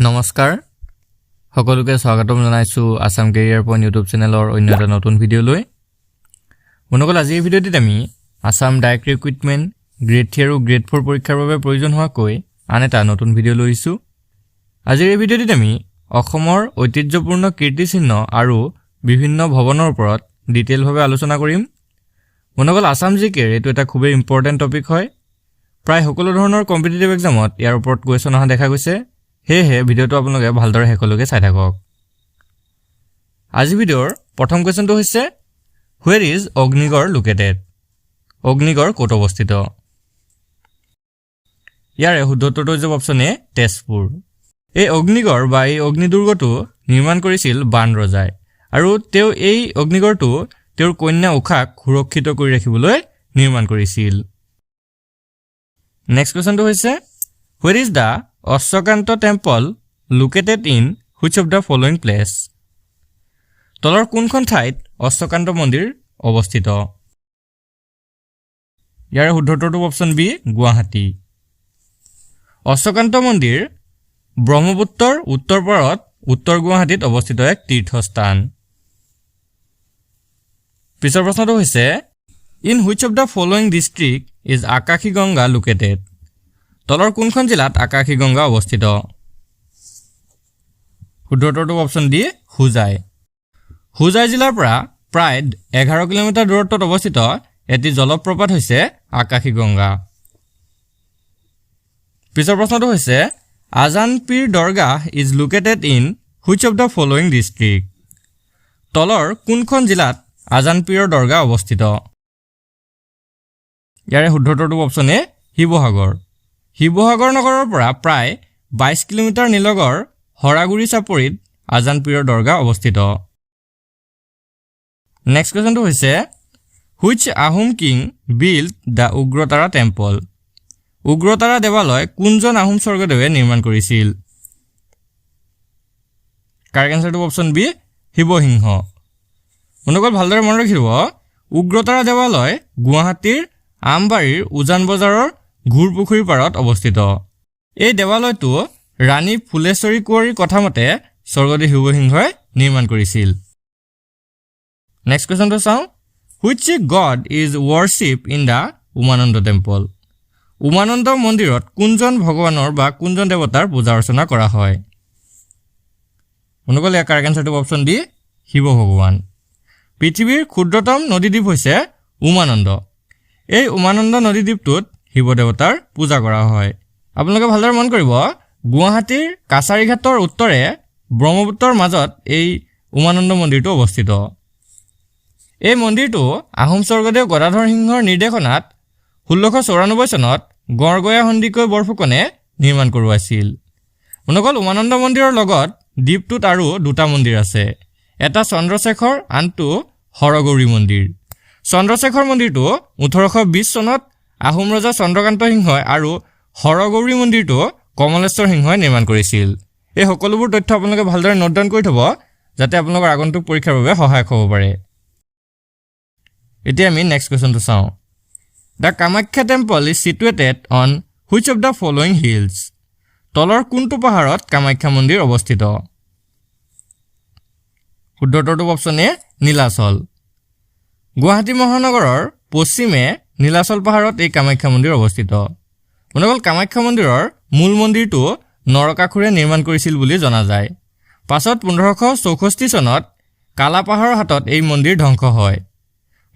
নমস্কাৰ সকলোকে স্বাগতম জনাইছো আসাম কেৰিয়াৰ পইণ্ট ইউটিউব চেনেলৰ অন্য এটা নতুন ভিডিঅ' লৈ মনকল আজি এই ভিডিঅ'টিত আমি আসাম ডাইৰেক্ট ৰিক্ৰুটমেণ্ট গ্ৰেড 3 আৰু গ্ৰেড 4 পৰীক্ষাৰ বাবে প্ৰয়োজন হোৱাকৈ আন এটা নতুন ভিডিঅ' লৈছো আজি এই ভিডিঅ'টিত আমি অসমৰ ঐতিহ্যপূৰ্ণ কীৰ্তিচিহ্ন আৰু বিভিন্ন ভৱনৰ ওপৰত ডিটেইলভাৱে আলোচনা কৰিম মনকল আসাম জিকেৰ এটো এটা খুবেই ইম্পৰ্টেন্ট টপিক হয় প্ৰায় সকলো ধৰণৰ কম্পিটিটিভ এক্সামত ইয়াৰ ওপৰত কোৱেশ্চন অহা দেখা গৈছে হে ভিডিঅ'টো আপোনালোকে ভালদৰে হেকলৈকে চাই থাকক আজি ভিডিঅ'ৰ প্ৰথম কোৱেশ্চনটো হৈছে Where is Agnigarh located Agnigarh ক'ত অৱস্থিত ইয়াৰে শুদ্ধ উত্তৰটো হৈছে অপচন এ তেজপুৰ এই অগ্নিগড় বা এই অগ্নিদুৰ্গটো নিৰ্মাণ কৰিছিল বান ৰজাই আৰু তেওঁ এই অগ্নিগড়টো তেওঁৰ কন্যা উষাক সুৰক্ষিত কৰি ৰাখিবলৈ নিৰ্মাণ কৰিছিল নেক্সট কোৱেশ্চনটো হৈছে Where is the Ashwakanta temple located in which of the following place? তলৰ কোনখন ঠাইত অশ্বকান্ত মন্দিৰ অৱস্থিত ইয়াৰ শুদ্ধ উত্তৰটো অপচন বি গুৱাহাটী অশ্বকান্ত মন্দিৰ ব্ৰহ্মপুত্ৰৰ উত্তৰ পাৰত উত্তৰ গুৱাহাটীত অৱস্থিত এক তীৰ্থস্থান পিছৰ প্ৰশ্নটো হৈছে In which of the following district is Akashiganga located? তলৰ কোনখন জিলাত আকাশীগংগা অৱস্থিত শুদ্ধ উত্তৰটো অপচন ডি হুজাই হুজাই জিলাৰ পৰা প্ৰায় 11 কিলোমিটাৰ দূৰত্বত অৱস্থিত এটি জলপ্ৰপাত হৈছে আকাশীগংগা পিছৰ প্ৰশ্নটো হৈছে Azan Pir Dargah is located in which of the following district তলৰ কোনখন জিলাত আজান পীৰৰ দৰগাহ অৱস্থিত ইয়াৰে শুদ্ধ উত্তৰটো অপচন এ শিৱসাগৰ শিৱসাগৰ নগৰৰ পৰা প্ৰায় 22 কিলোমিটাৰ নিলগৰ হৰাগুৰি চাপৰিত আজান পীৰৰ দৰগাহ অৱস্থিত নেক্সট কোৱেশ্চনটো হৈছে Which Ahom king built the Ugratara temple Ugratara দেৱালয় কোনজন আহোম স্বৰ্গদেৱে নিৰ্মাণ কৰিছিল কাৰেক্ট আনসাৰটো অপচন বি শিৱসিংহ মনকল ভালদৰে মনত ৰাখিব উগ্ৰতাৰা দেৱালয় গুৱাহাটীৰ আমবাৰীৰ উজান বজাৰৰ ঘূৰপুখুৰীৰ পাৰত অৱস্থিত এই দেৱালয়টো ৰাণী ফুলেশ্বৰী কুঁৱৰীৰ কথামতে স্বৰ্গদেৱ শিৱসিংহই নিৰ্মাণ কৰিছিল নেক্সট কোৱেশ্চনটো চাওঁ Which god is worshipped in the Umananda temple Umananda মন্দিৰত কোনজন ভগৱানৰ বা কোনজন দেৱতাৰ পূজা অৰ্চনা কৰা হয় মনকল ইয়াৰ কাৰেক্ট আনসাৰটো অপচন ডি শিৱ ভগৱান পৃথিৱীৰ ক্ষুদ্ৰতম নদীদ্বীপ হৈছে উমানন্দ এই উমানন্দ নদীদ্বীপটোত শিৱ দেৱতাৰ পূজা কৰা হয় আপোনালোকে ভালদৰে মন কৰিব গুৱাহাটীৰ কাছাৰীঘাটৰ উত্তৰে ব্ৰহ্মপুত্ৰৰ মাজত এই উমানন্দ মন্দিৰটো অৱস্থিত এই মন্দিৰটো আহোম স্বৰ্গদেউ গদাধৰ সিংহৰ নিৰ্দেশনাত 1694 চনত গড়গয়া সন্দিকৈ বৰফুকনে নিৰ্মাণ কৰোৱাইছিল মনকল উমানন্দ মন্দিৰৰ লগত দ্বীপটোত আৰু দুটা মন্দিৰ আছে এটা চন্দ্ৰশেখৰ আনটো হৰগৌৰী মন্দিৰ চন্দ্ৰশেখৰ মন্দিৰটো 1820 চনত আহোম ৰজা চন্দ্ৰকান্ত সিংহই আৰু হৰগৌৰী মন্দিৰটো কমলেশ্বৰ সিংহই নিৰ্মাণ কৰিছিল এই সকলোবোৰ তথ্য আপোনালোকে ভালদৰে নোট ডাউন কৰি থব যাতে আপোনালোকৰ আগন্তুক পৰীক্ষাৰ বাবে সহায়ক হ'ব পাৰে এতিয়া আমি নেক্সট কোৱেশ্চনটো চাওঁ The Kamakhya temple is situated on which of the following hills তলৰ কোনটো পাহাৰত কামাখ্যা মন্দিৰ অৱস্থিত শুদ্ধ উত্তৰটো অপচন এ নীলাচল গুৱাহাটী মহানগৰৰ পশ্চিমে নীলাচল পাহাৰত এই কামাখ্যা মন্দিৰ অৱস্থিত মনকল কামাখ্যা মন্দিৰৰ মূল মন্দিৰটো নৰকাসুৰে নিৰ্মাণ কৰিছিল বুলি জনা যায় পাছত 1564 চনত কালা পাহাৰৰ হাতত এই মন্দিৰ ধ্বংস হয়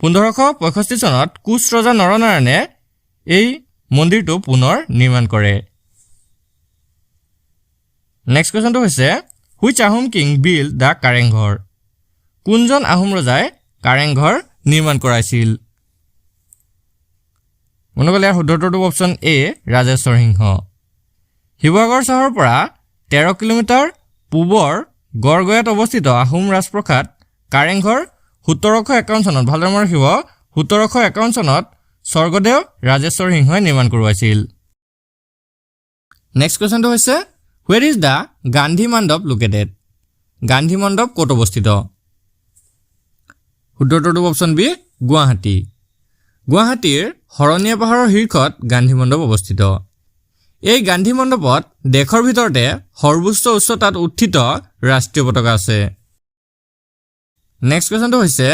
1565 চনত কোচ ৰজা নৰনাৰায়ণে এই মন্দিৰটো পুনৰ নিৰ্মাণ কৰে নেক্সট কোৱেশ্চনটো হৈছে Which Ahom king built the Kareng Ghar কোনজন আহোম ৰজাই কাৰেংঘৰ নিৰ্মাণ কৰাইছিল মনকল ইয়াৰ শুদ্ধ উত্তৰটো অপচন এ ৰাজেশ্বৰ সিংহ শিৱসাগৰ চহৰৰ পৰা 13 কিলোমিটাৰ পূবৰ গড়গয়াত অৱস্থিত আহোম ৰাজপ্ৰসাদ কাৰেংঘৰ 1751 চনত ভালদৰে মনত ৰাখিব 1751 চনত স্বৰ্গদেউ ৰাজেশ্বৰ সিংহই নিৰ্মাণ কৰোৱাইছিল নেক্সট কোৱেশ্চনটো হৈছে Where is the গান্ধী মণ্ডপ located গান্ধী মণ্ডপ ক'ত অৱস্থিত শুদ্ধ উত্তৰটো অপচন বি গুৱাহাটী গুৱাহাটীৰ হৰণীয়া পাহাৰৰ শীৰ্ষত গান্ধী মণ্ডপ অৱস্থিত এই গান্ধী মণ্ডপত দেশৰ ভিতৰতে সৰ্বোচ্চ উচ্চতাত উত্থিত ৰাষ্ট্ৰীয় পতাকা আছে। নেক্সট কোৱেশ্যনটো হৈছে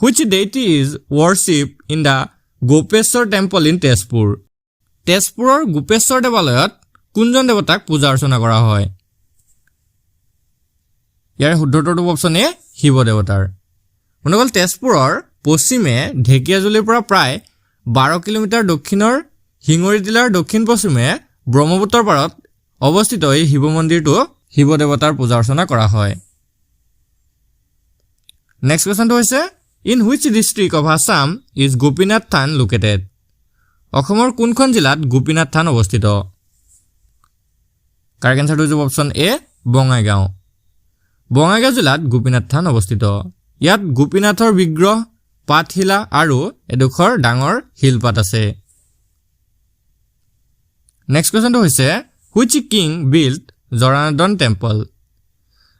which deity is worshipped in the Gopeswar temple in Tezpur? তেজপুৰৰ গোপেশ্বৰ দেৱালয়ত কোনজন দেৱতাক পূজা অৰ্চনা কৰা হয়? ইয়াৰ শুদ্ধ উত্তৰটো অপশ্যন এ শিৱ দেৱতাৰ। বন্ধুসকল তেজপুৰৰ পশ্চিমে ঢেকীয়াজুলিৰ পৰা প্ৰায় 12 কিলোমিটাৰ দক্ষিণৰ শিঙৰি জিলাৰ দক্ষিণ পশ্চিমে ব্ৰহ্মপুত্ৰৰ পাৰত অৱস্থিত এই শিৱ মন্দিৰটো শিৱ দেৱতাৰ পূজা অৰ্চনা কৰা হয়। নেক্সট কোৱেশ্যনটো হৈছে in which district of Assam is Gopinath than located? অসমৰ কোনখন জিলাত গোপীনাথ থান অৱস্থিত? কাৰেক্ট এনচাৰটো হৈছে অপশ্যন এ বঙাইগাঁও। বঙাইগাঁও জিলাত গোপীনাথ থান অৱস্থিত। ইয়াত গোপীনাথৰ বিগ্ৰহ, পাতশিলা আৰু এডোখৰ ডাঙৰ শিলপাত আছে। নেক্সট কুৱেশ্যনটো হৈছে which king built Janardan temple?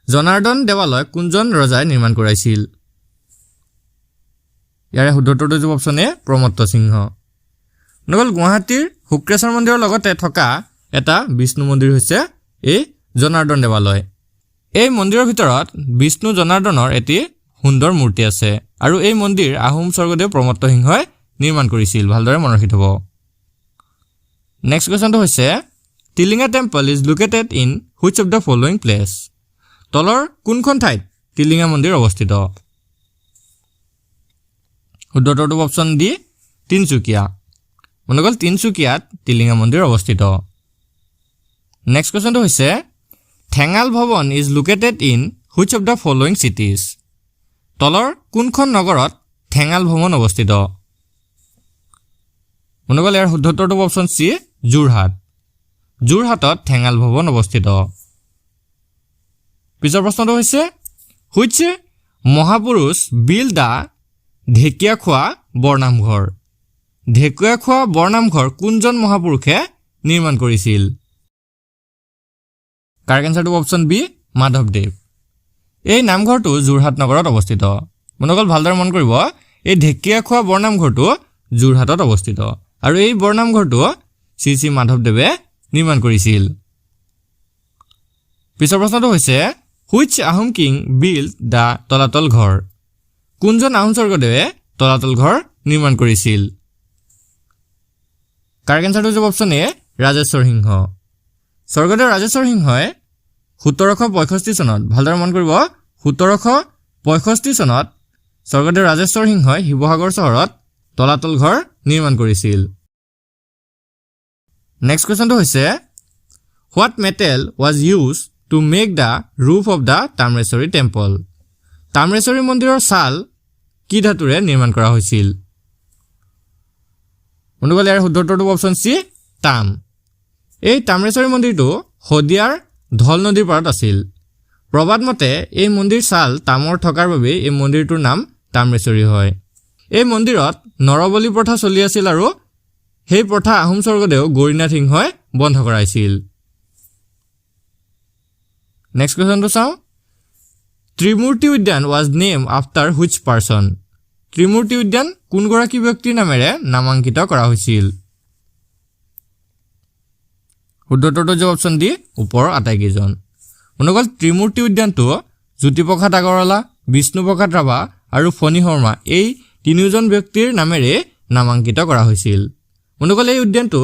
Janardan দেৱালয় কোনজন ৰজাই নিৰ্মাণ কৰাইছিল? ইয়াৰে শুদ্ধ উত্তৰটো হৈছে অপশ্যন এ প্ৰমত্ত সিংহ। নগল গুৱাহাটীৰ শুক্ৰেশ্বৰ মন্দিৰৰ লগতে থকা এটা বিষ্ণু মন্দিৰ হৈছে এই জনাৰ্দন দেৱালয়। এই মন্দিৰৰ ভিতৰত বিষ্ণু জনাৰ্দনৰ এটি সুন্দৰ মূৰ্তি আছে আৰু এই মন্দিৰ আহোম স্বৰ্গদেউ প্ৰমত্ত সিংহই নিৰ্মাণ কৰিছিল। ভালদৰে মনত ৰাখি থব। নেক্সট কুৱেশ্যনটো হৈছে Tilinga temple is located in which of the following place? তলৰ কোনখন ঠাইত টিলিঙা মন্দিৰ অৱস্থিত? শুদ্ধ উত্তৰটো অপশ্যন ডি তিনচুকীয়া। বন্ধুসকল তিনচুকীয়াত টিলিঙা মন্দিৰ অৱস্থিত। নেক্সট কুৱেশ্যনটো হৈছে Thengal Bhawan is located in which of the following cities? তলৰ কোনখন নগৰত ঠেঙাল ভৱন অৱস্থিত? বন্ধুসকল ইয়াৰ শুদ্ধ উত্তৰটো অপশ্যন চি যোৰহাট। যোৰহাটত ঠেঙাল ভৱন অৱস্থিত। পিছৰ প্ৰশ্নটো হৈছে হুইচ মহাপুৰুষ বিল্ড দ্য ঢেকীয়াখোৱা বৰনামঘৰ? ঢেকীয়াখোৱা বৰনামঘৰ কোনজন মহাপুৰুষে নিৰ্মাণ কৰিছিল? কাৰেক্ট এনচাৰটো অপশ্যন বি মাধৱদেৱ। এই নামঘৰটো যোৰহাট নগৰত অৱস্থিত। বন্ধুসকল ভালদৰে মন কৰিব এই ঢেকীয়াখোৱা বৰনামঘৰটো যোৰহাটত অৱস্থিত আৰু এই বৰনামঘৰটো শ্ৰী শ্ৰী মাধৱদেৱে নিৰ্মাণ কৰিছিল। পিছৰ প্ৰশ্নটো হৈছে which Ahom king build the Talatal Ghar? কোনজন আহোম স্বৰ্গদেৱে তলাতল ঘৰ নিৰ্মাণ কৰিছিল? কাৰেক্ট এনচাৰটো হৈছে অপশ্যন এ ৰাজেশ্বৰ সিংহ। স্বৰ্গদেউ ৰাজেশ্বৰ সিংহই 1765 চনত, ভালদৰে মন কৰিব 1765 চনত স্বৰ্গদেউ ৰাজেশ্বৰ সিংহই শিৱসাগৰ চহৰত তলাতল ঘৰ নিৰ্মাণ কৰিছিল। নেক্সট কুৱেশ্যনটো হৈছে what metal was use to make the roof of the Tamreswari temple? Tamreswari মন্দিৰৰ ছাল কি ধাতুৰে নিৰ্মাণ কৰা হৈছিল? বন্ধুসকল ইয়াৰ শুদ্ধ উত্তৰটো অপশ্যন চি তাম। এই তাম্ৰেশ্বৰী মন্দিৰটো শদিয়াৰ ধল নদীৰ পাৰত আছিল। প্ৰবাদ মতে এই মন্দিৰ ছাল তামৰ থকাৰ বাবে এই মন্দিৰটোৰ নাম তাম্ৰেশ্বৰী হয়। এই মন্দিৰত নৰবলি প্ৰথা চলি আছিল আৰু সেই প্ৰথা আহোম স্বৰ্গদেউ গৌৰীনাথ সিংহই বন্ধ কৰাইছিল। নেক্সট কুৱেশ্যনটো চাওঁ ত্ৰিমূৰ্তি উদ্যান was name after which person? Trimurti উদ্যান কোনগৰাকী ব্যক্তিৰ নামেৰে নামাংকিত কৰা হৈছিল? শুদ্ধ উত্তৰটো হৈছে অপশ্যন ডি ওপৰৰ আটাইকেইজন। বন্ধুসকল ত্ৰিমূৰ্তি উদ্যানটো জ্যোতিপ্ৰসাদ আগৰৱালা, বিষ্ণুপ্ৰসাদ ৰাভা আৰু ফণী শৰ্মা এই তিনিওজন ব্যক্তিৰ নামেৰে নামাংকিত কৰা হৈছিল। বন্ধুসকল এই উদ্যানটো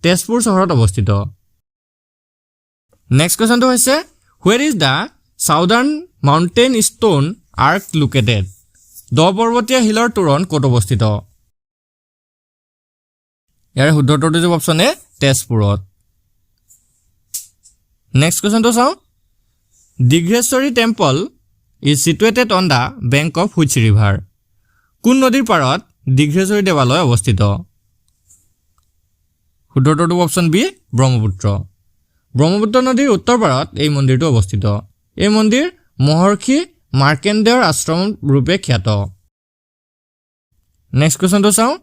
তেজপুৰ চহৰত অৱস্থিত। নেক্সট কুৱেশ্যনটো হৈছে where is the southern mountain stone arc located? দ পৰ্বতীয়া শিলৰ তোৰণ ক'ত অৱস্থিত? ইয়াৰ শুদ্ধ উত্তৰটো হৈছে অপশ্যন এ তেজপুৰত। নেক্সট কুৱেশ্যনটো চাওঁ Dighreshwari temple is situated on the bank of which river? কোন নদীৰ পাৰত দীঘ্ৰেশ্বৰী দেৱালয় অৱস্থিত? শুদ্ধ উত্তৰটো অপশ্যন বি ব্ৰহ্মপুত্ৰ। ব্ৰহ্মপুত্ৰ নদীৰ উত্তৰ পাৰত এই মন্দিৰটো অৱস্থিত। এই মন্দিৰ মহৰ্ষি মাৰ্কেণ্ডেয়ৰ আশ্ৰম ৰূপে খ্যাত। নেক্সট কুৱেশ্যনটো চাওঁ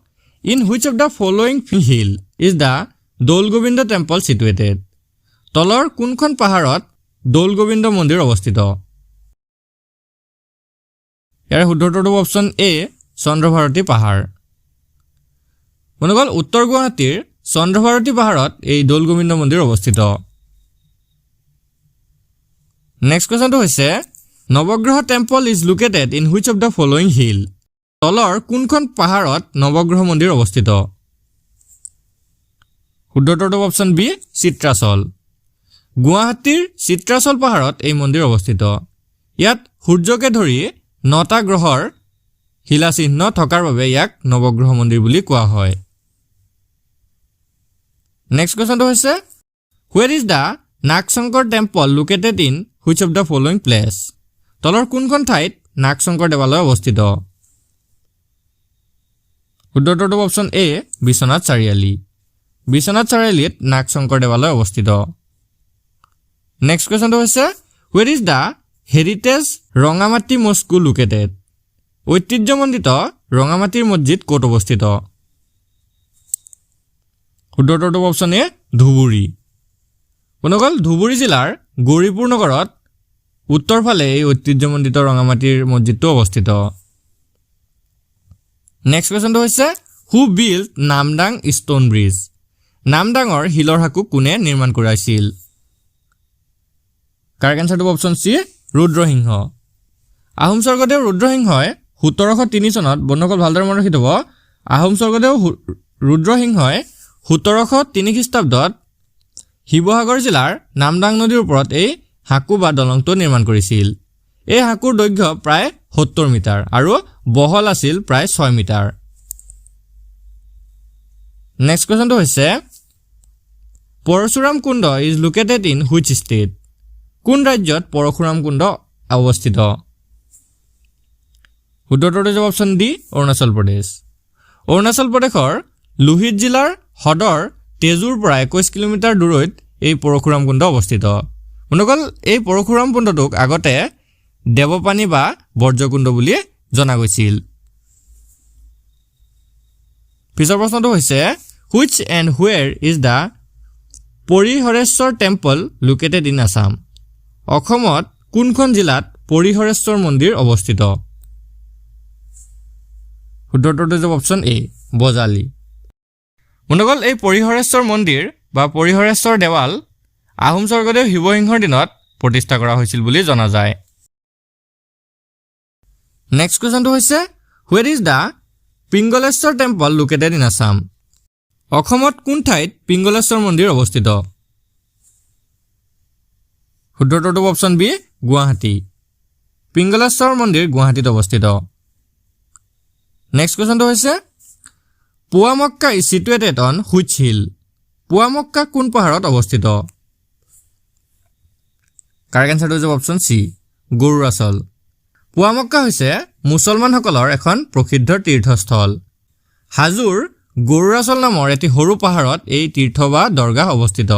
in which of the following hill is the Doul Gobinda temple situated? তলৰ কোনখন পাহাৰত দৌল গোবিন্দ মন্দিৰ অৱস্থিত? ইয়াৰ শুদ্ধ উত্তৰটো অপশ্যন এ চন্দ্ৰভাৰতী পাহাৰ। বন্ধুসকল উত্তৰ গুৱাহাটীৰ চন্দ্ৰভাৰতী পাহাৰত এই দৌল গোবিন্দ মন্দিৰ অৱস্থিত নেক্সট কোৱেশ্চনটো হৈছে Navagraha temple is located in which of the following hill তলৰ কোনখন পাহাৰত নৱগ্ৰহ মন্দিৰ অৱস্থিত শুদ্ধটো অপচন বি চিত্ৰাচল গুৱাহাটীৰ চিত্ৰাচল পাহাৰত এই মন্দিৰ অৱস্থিত ইয়াত সূৰ্যকে ধৰি 9টা গ্ৰহৰ শিলা চিহ্ন থকাৰ বাবে ইয়াক নৱগ্ৰহ মন্দিৰ বুলি কোৱা হয় নেক্সট কোৱেশ্চনটো হৈছে where is the Nagshankar temple located in which of the following place তলৰ কোনখন ঠাইত নাগশংকৰ দেৱালয় অৱস্থিত শুদ্ধটো অপচন এ বিশ্বনাথ চাৰিআলি বিশ্বনাথ চাৰিআলিত নাগশংকৰ দেৱালয় অৱস্থিত নেক্সট কোৱেশ্চনটো হৈছে where is the heritage Rangamati Moscow located ঐতিহ্যমণ্ডিত ৰঙামাটিৰ মছজিদ ক'ত অৱস্থিত শুদ্ধটো অপচন এ ধুবুৰী বন্ধুসকল ধুবুৰী জিলাৰ গৌৰীপুৰ নগৰত উত্তৰ ফালে এই ঐতিহ্যমণ্ডিত ৰঙামাটিৰ মছজিদটো অৱস্থিত নেক্সট কোৱেশ্চনটো হৈছে who build Namdang stone bridge নামদাঙৰ শিলৰ সাঁকো কোনে নিৰ্মাণ কৰাইছিল কাৰেক্ট এনসাৰটো অপচন চি ৰুদ্ৰসিংহ আহোম স্বৰ্গদেউ ৰুদ্ৰসিংহই 1703 চনত বন্ধুসকল ভালদৰে মনত ৰাখি থব আহোম স্বৰ্গদেউ ৰুদ্ৰসিংহই 1703 খ্ৰীষ্টাব্দত শিৱসাগৰ জিলাৰ নামদাং নদীৰ ওপৰত এই হাকু বা দলংটো নিৰ্মাণ কৰিছিল এই হাকুৰ দৈৰ্ঘ্য প্ৰায় 70 মিটাৰ আৰু বহল আছিল প্ৰায় 6 মিটাৰ নেক্সট কোৱেশ্চনটো হৈছে Parshuram Kund is located in which state কোন ৰাজ্যত পৰশুৰাম কুণ্ড অৱস্থিত শুদ্ধটো অপচন ডি অৰুণাচল প্ৰদেশ অৰুণাচল প্ৰদেশৰ লোহিত জিলাৰ হদৰ তেজুৰ পৰা 21 কিলোমিটাৰ দূৰৈত এই পৰশুৰাম কুণ্ড অৱস্থিত বন্ধুসকল এই পৰশুৰাম কুণ্ডটোক আগতে দেৱপানী বা বৰ্জকুণ্ড বুলি জনা গৈছিল পিছৰ প্ৰশ্নটো হৈছে which and where is the Parihareswar temple located in Assam অসমত কোনখন জিলাত পৰিহৰেশ্বৰ মন্দিৰ অৱস্থিত শুদ্ধটো অপচন এ বজালী বন্ধুসকল এই পৰিহৰেশ্বৰ মন্দিৰ বা পৰিহৰেশ্বৰ দেৱাল আহোম স্বৰ্গদেউ শিৱসিংহৰ দিনত প্ৰতিষ্ঠা কৰা হৈছিল বুলি জনা যায় নেক্সট কোৱেশ্চনটো হৈছে where is the Pingaleswar temple located in Assam অসমত কোন ঠাইত পিংগলেশ্বৰ মন্দিৰ অৱস্থিত শুদ্ধটো অপচন বি গুৱাহাটী পিংগলেশ্বৰ মন্দিৰ গুৱাহাটীত অৱস্থিত নেক্সট কোৱেশ্চনটো হৈছে Poa Mecca is situated on which hill Poa Mecca কোন পাহাৰত অৱস্থিত কাৰেক্ট এনসাৰটো হৈছে অপচন চি গৰুৰাচল পুৱামক্কা হৈছে মুছলমানসকলৰ এখন প্ৰসিদ্ধ তীৰ্থস্থল হাজোৰ গৰুৰাচল নামৰ এটি সৰু পাহাৰত এই তীৰ্থ বা দৰগাহ অৱস্থিত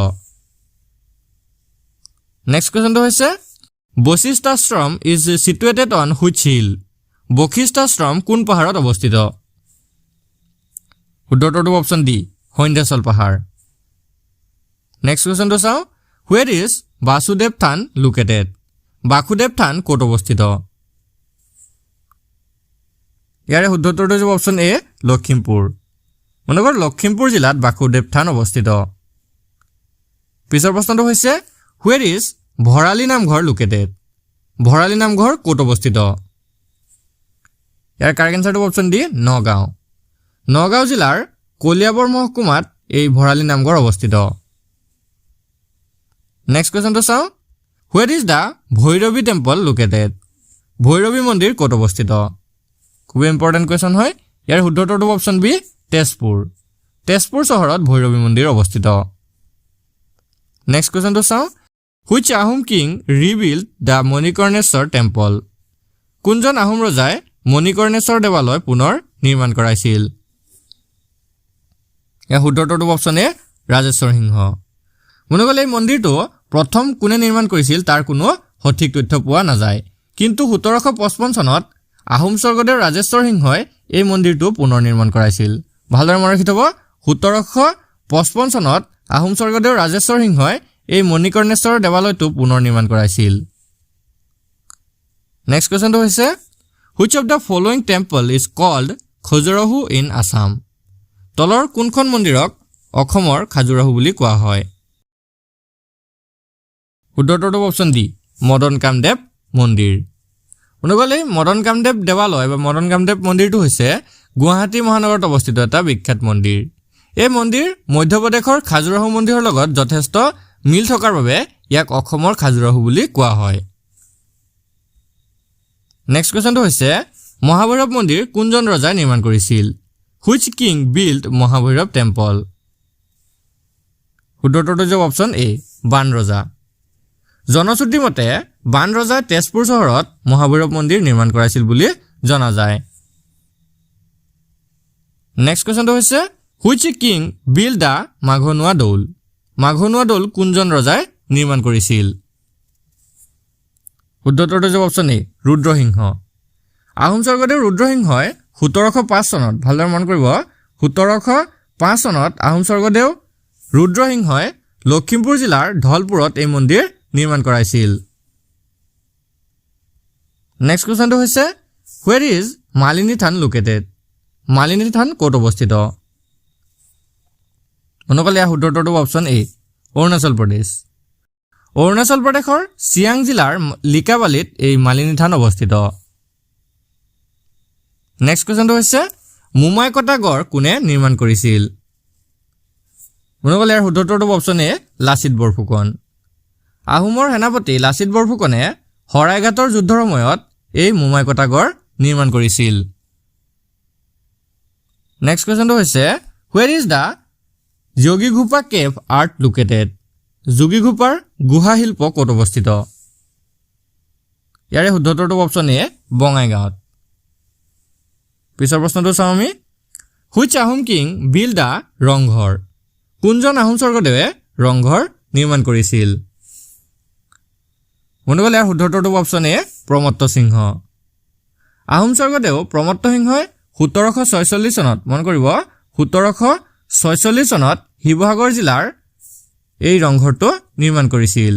নেক্সট কোৱেশ্চনটো হৈছে Vashistha Ashram is situated on which hill Vashistha Ashram কোন পাহাৰত অৱস্থিত শুদ্ধটো অপচন ডি সন্ধ্যাচল পাহাৰ নেক্সট কুৱেশ্যনটো চাওঁ where is Basudev Than located Basudev Than ক'ত অৱস্থিত ইয়াৰে শুদ্ধ উত্তৰটো হ'ব অপচন এ লখিমপুৰ মনগৰ লখিমপুৰ জিলাত বাসুদেৱ থান অৱস্থিত পিছৰ প্ৰশ্নটো হৈছে where is Bhorali Namghar located Bhorali Namghar ক'ত অৱস্থিত ইয়াৰ কাৰেক্ট এনসাৰটো অপচন ডি নগাঁও নগাঁও জিলাৰ কলিয়াবৰ মহকুমাত এই ভৰালী নামঘৰ অৱস্থিত নেক্সট কুৱেশ্যনটো চাওঁ where is the Bhairavi temple located Bhairavi মন্দিৰ ক'ত অৱস্থিত খুব ইম্পৰ্টেণ্ট কুৱেশ্যন হয় ইয়াৰ শুদ্ধ উত্তৰটো অপচন বি তেজপুৰ তেজপুৰ চহৰত ভৈৰৱী মন্দিৰ অৱস্থিত নেক্সট কুৱেশ্যনটো চাওঁ which Ahom king rebuild the Manikarneswar temple কোনজন আহোম ৰজাই মণিকৰ্ণেশ্বৰ দেৱালয় পুনৰ নিৰ্মাণ কৰাইছিল ইয়াৰ শুদ্ধ উত্তৰটো অপচন এ ৰাজেশ্বৰ সিংহ মনগল এই মন্দিৰটো প্ৰথম কোনে নিৰ্মাণ কৰিছিল তাৰ কোনো সঠিক তথ্য পোৱা নাযায় কিন্তু 1755 চনত আহোম স্বৰ্গদেউ ৰাজেশ্বৰ সিংহই এই মন্দিৰটো পুনৰ নিৰ্মাণ কৰাইছিল ভালদৰে মনত ৰাখি থব 1755 চনত আহোম স্বৰ্গদেউ ৰাজেশ্বৰ সিংহই এই মণিকৰ্ণেশ্বৰ দেৱালয়টো পুনৰ নিৰ্মাণ কৰাইছিল নেক্সট কোৱেশ্যনটো হৈছে which of the following temple is called Khajuraho in Assam তলৰ কোনখন মন্দিৰক অসমৰ খাজুৰাহো বুলি কোৱা হয় শুদ্ধটো অপচন ডি মদন কামদেৱ মন্দিৰ অনুগলে মদন কামদেৱ দেৱালয় বা মদন কামদেৱ মন্দিৰটো হৈছে গুৱাহাটী মহানগৰত অৱস্থিত এটা বিখ্যাত মন্দিৰ এই মন্দিৰ মধ্যপ্ৰদেশৰ খাজুৰাহো মন্দিৰৰ লগত যথেষ্ট মিল থকাৰ বাবে ইয়াক অসমৰ খাজুৰাহো বুলি কোৱা হয় নেক্সট কোৱেশ্চনটো হৈছে মহাভৈৰৱ মন্দিৰ কোনজন ৰজাই নিৰ্মাণ কৰিছিল which king build Mahabhairav temple শুদ্ধটো অপচন এ বান ৰজা জনশ্ৰুতি মতে বান ৰজাই তেজপুৰ চহৰত মহাভৈৰৱ মন্দিৰ নিৰ্মাণ কৰাইছিল বুলি জনা যায় নেক্সট কোৱেশ্চনটো হৈছে হুইচ কিং বিল্ড দা মাঘনুৱা দৌল কোনজন ৰজাই নিৰ্মাণ কৰিছিল শুদ্ধটো অপচন এ ৰুদ্ৰসিংহ আহোম স্বৰ্গদেউ ৰুদ্ৰসিংহই 1705 চনত ভালদৰে মন কৰিব 1705 চনত আহোম স্বৰ্গদেউ ৰুদ্ৰসিংহই লখিমপুৰ জিলাৰ ধলপুৰত এই মন্দিৰ নিৰ্মাণ কৰাইছিল নেক্সট কোৱেশ্চনটো হৈছে where is Malini Than located Malini Than ক'ত অৱস্থিত অনুকলে শুদ্ধটো অপচন এ অৰুণাচল প্ৰদেশৰ চিয়াং জিলাৰ লিকাবালিত এই মালিনী থান অৱস্থিত নেক্সট কোৱেশ্চনটো হৈছে মুমাইকটা গড় কোনে নিৰ্মাণ কৰিছিল অনুকলে শুদ্ধটো অপচন এ লাচিত বৰফুকন আহোমৰ সেনাপতি লাচিত বৰফুকনে শৰাইঘাটৰ যুদ্ধৰ সময়ত এই মুমাইকটা গড় নিৰ্মাণ কৰিছিল নেক্সট কোৱেশ্চনটো হৈছে where is the Jogighopa cave art located যোগীঘোপাৰ গুহা শিল্প ক'ত অৱস্থিত ইয়াৰে শুদ্ধটো অপচন এ বঙাইগাঁৱত পিছৰ প্ৰশ্নটো চাওঁ আমি হুইচ আহোম কিং বিল্ড দা ৰংঘৰ কোনজন আহোম স্বৰ্গদেৱে ৰংঘৰ নিৰ্মাণ কৰিছিল মনুগলে ইয়াৰ শুদ্ধটো অপচন এ প্ৰমত্ত সিংহ আহোম স্বৰ্গদেউ প্ৰমত্ত সিংহই 1746 চনত মন কৰিব 1746 চনত শিৱসাগৰ জিলাৰ এই ৰংঘৰটো নিৰ্মাণ কৰিছিল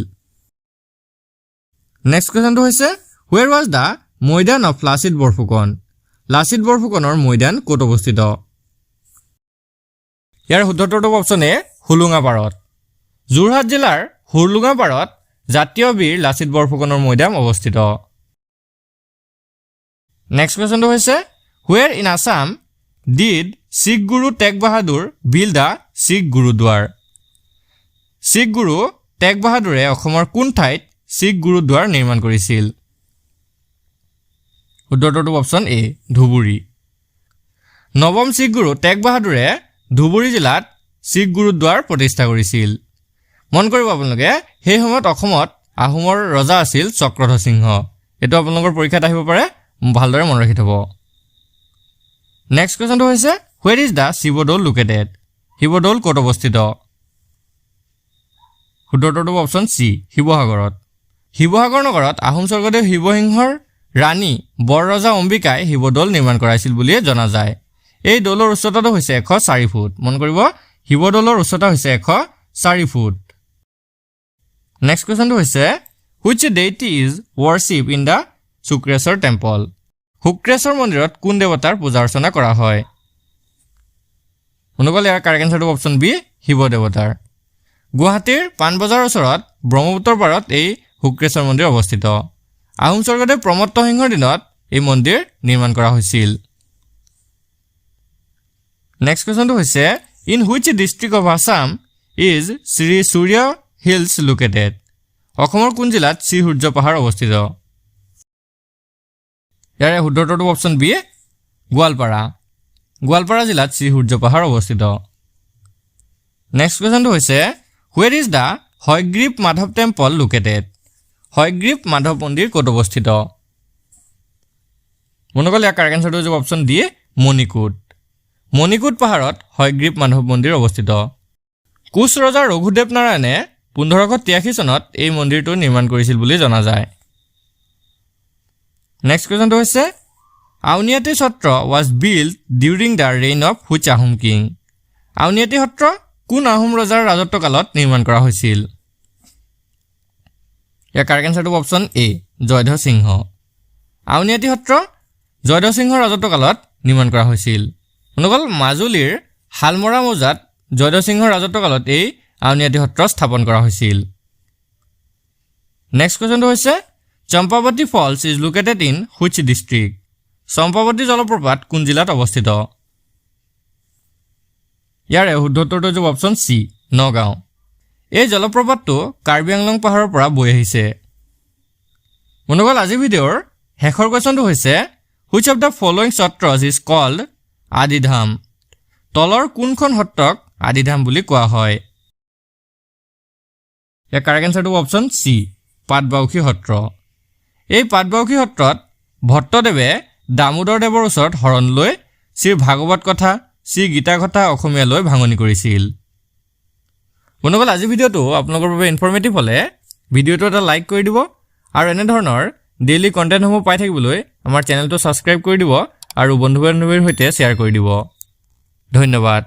নেক্সট কোৱেশ্চনটো হৈছে where was the maidan of Lachit বৰফুকনৰ মৈদান ক'ত অৱস্থিত ইয়াৰ শুদ্ধটো অপচন এ হুলুঙাপাৰত যোৰহাট জিলাৰ হুলুঙাপাৰত জাতীয় বীৰ লাচিত বৰফুকনৰ মৈদাম অৱস্থিত নেক্সট কোৱেশ্চনটো হৈছে where in Assam did Sikh Guru Tegh Bahadur build দা শিখ গুৰুদ্বাৰ শিখ গুৰু টেগ বাহাদুৰে অসমৰ কোন ঠাইত শিখ গুৰুদ্বাৰ নিৰ্মাণ কৰিছিল শুদ্ধটো অপচন এ ধুবুৰী নৱম শিখ গুৰু টেগ বাহাদুৰে ধুবুৰী জিলাত শিখ গুৰুদ্বাৰ প্ৰতিষ্ঠা কৰিছিল মন কৰিব আপোনালোকে সেই সময়ত অসমত আহোমৰ ৰজা আছিল চক্ৰধ্বজ সিংহ এটো আপোনালোকৰ পৰীক্ষাত আহিব পাৰে ভালদৰে মন ৰাখি থব নেক্সট কোৱেশ্চনটো হৈছে where is the Sivadoul located Sivadoul ক'ত অৱস্থিত শুদ্ধটো অপচন চি শিৱসাগৰ নগৰত আহোম স্বৰ্গদেউ শিৱসিংহৰ ৰাণী বৰৰজা অম্বিকাই শিৱদৌল নিৰ্মাণ কৰাইছিল বুলি জনা যায় এই দৌলৰ উচ্চতাটো হৈছে 104 ফুট মন কৰিব শিৱদৌলৰ উচ্চতা হৈছে 104 ফুট নেক্সট কোৱেশ্চনটো হৈছে which deity is worship in the Sukreswar temple Sukreswar মন্দিৰত কোন দেৱতাৰ পূজা অৰ্চনা কৰা হয় অনুকলে ইয়াৰ কাৰেক্ট এনসাৰটো অপচন বি শিৱ দেৱতাৰ গুৱাহাটীৰ পাণবজাৰৰ ওচৰত ব্ৰহ্মপুত্ৰৰ পাৰত এই শুক্ৰেশ্বৰ মন্দিৰ অৱস্থিত আহোম স্বৰ্গদেউ প্ৰমত্ত সিংহৰ দিনত এই মন্দিৰ নিৰ্মাণ কৰা হৈছিল নেক্সট কোৱেশ্চনটো হৈছে in which district of Assam is Shri Surya hills located অসমৰ কোন জিলাত শ্ৰী সূৰ্য পাহাৰ অৱস্থিত ইয়াৰে শুদ্ধটো অপচন বি গোৱালপাৰা জিলাত শ্ৰী সূৰ্য পাহাৰ অৱস্থিত নেক্সট কোৱেশ্চনটো হৈছে where is da Hayagriva Madhav temple located Hayagriva Madhav মন্দিৰ ক'ত অৱস্থিত মনোকল ইয়াৰ কাৰেক্ট এনসাৰটো হৈছে অপচন ডি মণিকোট পাহাৰত হয়গ্ৰীৱ মাধৱ মন্দিৰ অৱস্থিত কোচ ৰজা ৰঘুদেৱ নাৰায়ণে 1583 চনত এই মন্দিৰটো নিৰ্মাণ কৰিছিল বুলি জনা যায় নেক্সট কোৱেশ্চনটো হৈছে Auniati Satra was built during the reign of which Ahom king Auniati Satra কোন আহোম ৰজাৰ ৰাজত্বকালত নিৰ্মাণ কৰা হৈছিল ইয়াৰ কাৰেক্ট এনসাৰটো অপচন এ জয়ধ্বজ সিংহ আউনিআটী সত্ৰ জয়ধ্বজ সিংহৰ ৰাজত্বকালত নিৰ্মাণ কৰা হৈছিল অনুকল মাজুলীৰ হালমৰা মৌজাত জয়দেৱ সিংহৰ ৰাজত্বকালত এই আউনীআটী সত্ৰ স্থাপন কৰা হৈছিল নেক্সট কোৱেশ্চনটো হৈছে Champawati falls is located in which district Champawati জলপ্ৰপাত কোন জিলাত অৱস্থিত ইয়াৰে শুদ্ধ উত্তৰটো হ'ব অপচন চি নগাঁও এই জলপ্ৰপাতটো কাৰ্বি আংলং পাহাৰৰ পৰা বৈ আহিছে বন্ধুসকল আজি ভিডিঅ'ৰ শেষৰ কোৱেশ্চনটো হৈছে which of the following satras is called Adidham তলৰ কোনখন সত্ৰক আদিধাম বুলি কোৱা হয় ইয়াৰ কাৰেক্ট এনসাৰটো অপচন চি পাটবাউসী সত্ৰ এই পাটবাউসী সত্ৰত ভট্টদেৱে দামোদৰ দেৱৰ ওচৰত শৰণ লৈ শ্ৰী ভাগৱত কথা শ্ৰী গীতা কথা অসমীয়ালৈ ভাঙনি কৰিছিল বন্ধুসকল আজি ভিডিঅ'টো আপোনালোকৰ বাবে ইনফৰ্মেটিভ হ'লে ভিডিঅ'টো এটা লাইক কৰি দিব আৰু এনে ধৰণৰ ডেইলি কণ্টেণ্টসমূহ পাই থাকিবলৈ আমাৰ চেনেলটো ছাবস্ক্ৰাইব কৰি দিব আৰু বন্ধু বান্ধৱীৰ সৈতে শ্বেয়াৰ কৰি দিব ধন্যবাদ